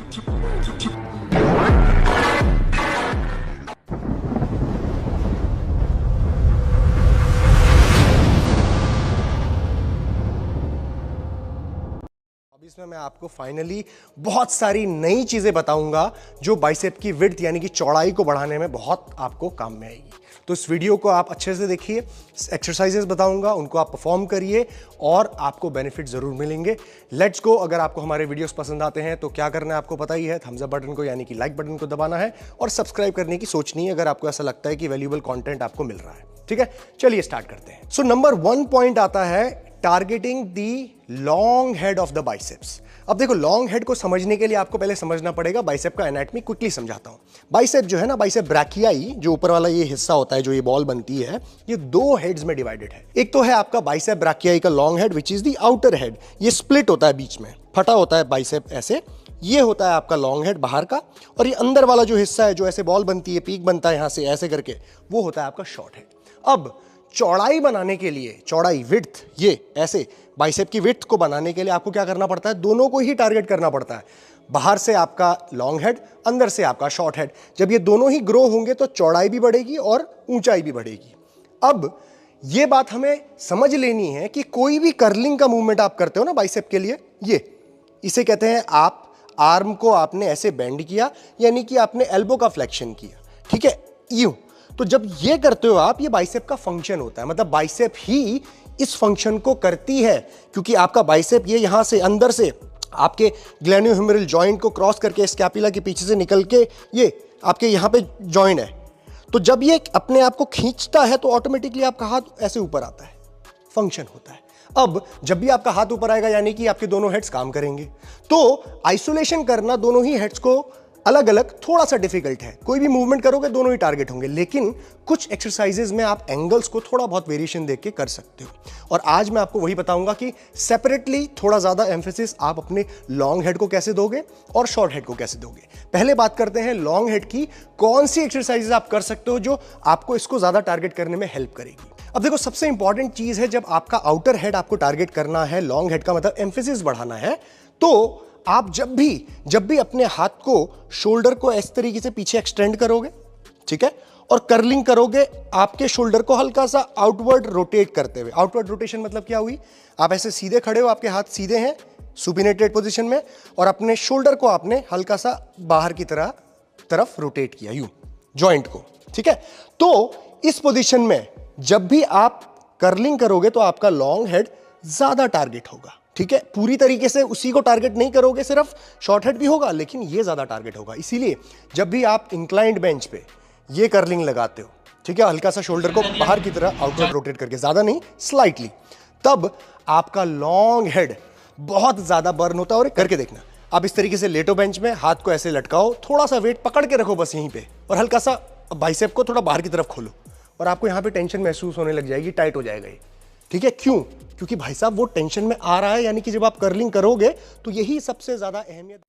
इसमें मैं आपको फाइनली बहुत सारी नई चीजें बताऊंगा जो बाइसेप की विड्थ यानी कि चौड़ाई को बढ़ाने में बहुत आपको काम में आएगी। तो इस वीडियो को आप अच्छे से देखिए, एक्सरसाइजेस बताऊंगा, उनको आप परफॉर्म करिए और आपको बेनिफिट जरूर मिलेंगे। Let's go. अगर आपको हमारे वीडियोस पसंद आते हैं तो क्या करना है आपको पता ही है, थम्स अप बटन को यानी कि लाइक बटन को दबाना है और सब्सक्राइब करने की सोचनी है अगर आपको ऐसा लगता है कि वैल्यूएबल कंटेंट आपको मिल रहा है। ठीक है, चलिए स्टार्ट करते हैं। सो नंबर 1 पॉइंट आता है targeting the long head of the biceps. अब देखो, लॉन्ग हेड को समझने के लिए आपको पहले समझना पड़ेगा बाइसेप का एनाटॉमी। क्विकली समझाता हूं। बाइसेप जो है ना, बाइसेप ब्रैकियाई, जो ऊपर वाला ये हिस्सा होता है, जो ये बॉल बनती है, ये 2 हेड्स में डिवाइडेड है। एक तो है आपका बाइसेप ब्रैकियाई का long head which is the outer head, ये स्प्लिट होता है बीच में, फटा होता है बाइसेप ऐसे। ये होता है आपका लॉन्ग हेड बाहर का, और ये अंदर वाला जो हिस्सा है, जो ऐसे बॉल बनती है, पीक बनता है यहां से ऐसे करके, वो होता है आपका शॉर्ट हेड। अब चौड़ाई बनाने के लिए, चौड़ाई विड्थ, ये ऐसे बाइसेप की विड्थ को बनाने के लिए आपको क्या करना पड़ता है, दोनों को ही टारगेट करना पड़ता है। बाहर से आपका लॉन्ग हेड, अंदर से आपका शॉर्ट हेड। जब ये दोनों ही ग्रो होंगे तो चौड़ाई भी बढ़ेगी और ऊंचाई भी बढ़ेगी। अब ये बात हमें समझ लेनी है कि कोई भी कर्लिंग का मूवमेंट आप करते हो ना बाइसेप के लिए, ये इसे कहते हैं, आप आर्म को आपने ऐसे बेंड किया, यानी कि आपने एल्बो का फ्लेक्शन किया। ठीक है, यूं। तो जब ये करते हो आप, ये बाइसेप का फंक्शन होता है, मतलब बाइसेप ही इस फंक्शन को करती है, क्योंकि आपका बाइसेप ये यहां से अंदर से आपके ग्लेन्योह्यूमेरल जॉइंट को क्रॉस करके स्कैपुला के पीछे से निकल के ये आपके यहां पे जॉइंट है। तो जब ये अपने आप को खींचता है तो ऑटोमेटिकली आपका हाथ ऐसे ऊपर आता है, फंक्शन होता है। अब जब भी आपका हाथ ऊपर आएगा यानी कि आपके दोनों हेड्स काम करेंगे। तो आइसोलेशन करना दोनों ही हेड्स को अलग अलग थोड़ा सा डिफिकल्ट है। कोई भी मूवमेंट करोगे दोनों ही टारगेट होंगे, लेकिन कुछ एक्सरसाइजेज में आप एंगल्स को थोड़ा बहुत वेरिएशन देख के कर सकते हो। और आज मैं आपको वही बताऊंगा कि सेपरेटली थोड़ा ज्यादा एम्फेसिस आप अपने लॉन्ग हेड को कैसे दोगे और शॉर्ट हेड को कैसे दोगे। पहले बात करते हैं लॉन्ग हेड की, कौन सी एक्सरसाइजेज आप कर सकते हो जो आपको इसको ज्यादा टारगेट करने में हेल्प करेगी। अब देखो, सबसे इंपॉर्टेंट चीज है, जब आपका आउटर हेड आपको टारगेट करना है, लॉन्ग हेड का मतलब एम्फेसिस बढ़ाना है, तो आप जब भी अपने हाथ को, शोल्डर को इस तरीके से पीछे एक्सटेंड करोगे, ठीक है, और कर्लिंग करोगे, आपके शोल्डर को हल्का सा आउटवर्ड रोटेट करते हुए। आउटवर्ड रोटेशन मतलब क्या हुई, आप ऐसे सीधे खड़े हो, आपके हाथ सीधे हैं सुपिनेटेड पोजीशन में, और अपने शोल्डर को आपने हल्का सा बाहर की तरफ रोटेट किया, यूं जॉइंट को। ठीक है, तो इस पोजीशन में जब भी आप कर्लिंग करोगे तो आपका लॉन्ग हेड ज्यादा टारगेट होगा। ठीक है, पूरी तरीके से उसी को टारगेट नहीं करोगे, सिर्फ शॉर्ट हेड भी होगा, लेकिन ये ज्यादा टारगेट होगा। इसीलिए जब भी आप इंक्लाइंड बेंच पे ये कर्लिंग लगाते हो, ठीक है, हल्का सा शोल्डर को बाहर की तरह आउटवर्ड रोटेट करके, ज्यादा नहीं, स्लाइटली, तब आपका लॉन्ग हेड बहुत ज्यादा बर्न होता है। और करके देखना, आप इस तरीके से लेटो बेंच में, हाथ को ऐसे लटकाओ, थोड़ा सा वेट पकड़ के रखो बस यहीं पे, और हल्का सा बाइसेप को थोड़ा बाहर की तरफ खोलो, और आपको यहां पे टेंशन महसूस होने लग जाएगी, टाइट हो जाएगा ये। ठीक है, क्यों? क्योंकि भाई साहब वो टेंशन में आ रहा है, यानी कि जब आप कर्लिंग करोगे तो यही सबसे ज्यादा अहमियत।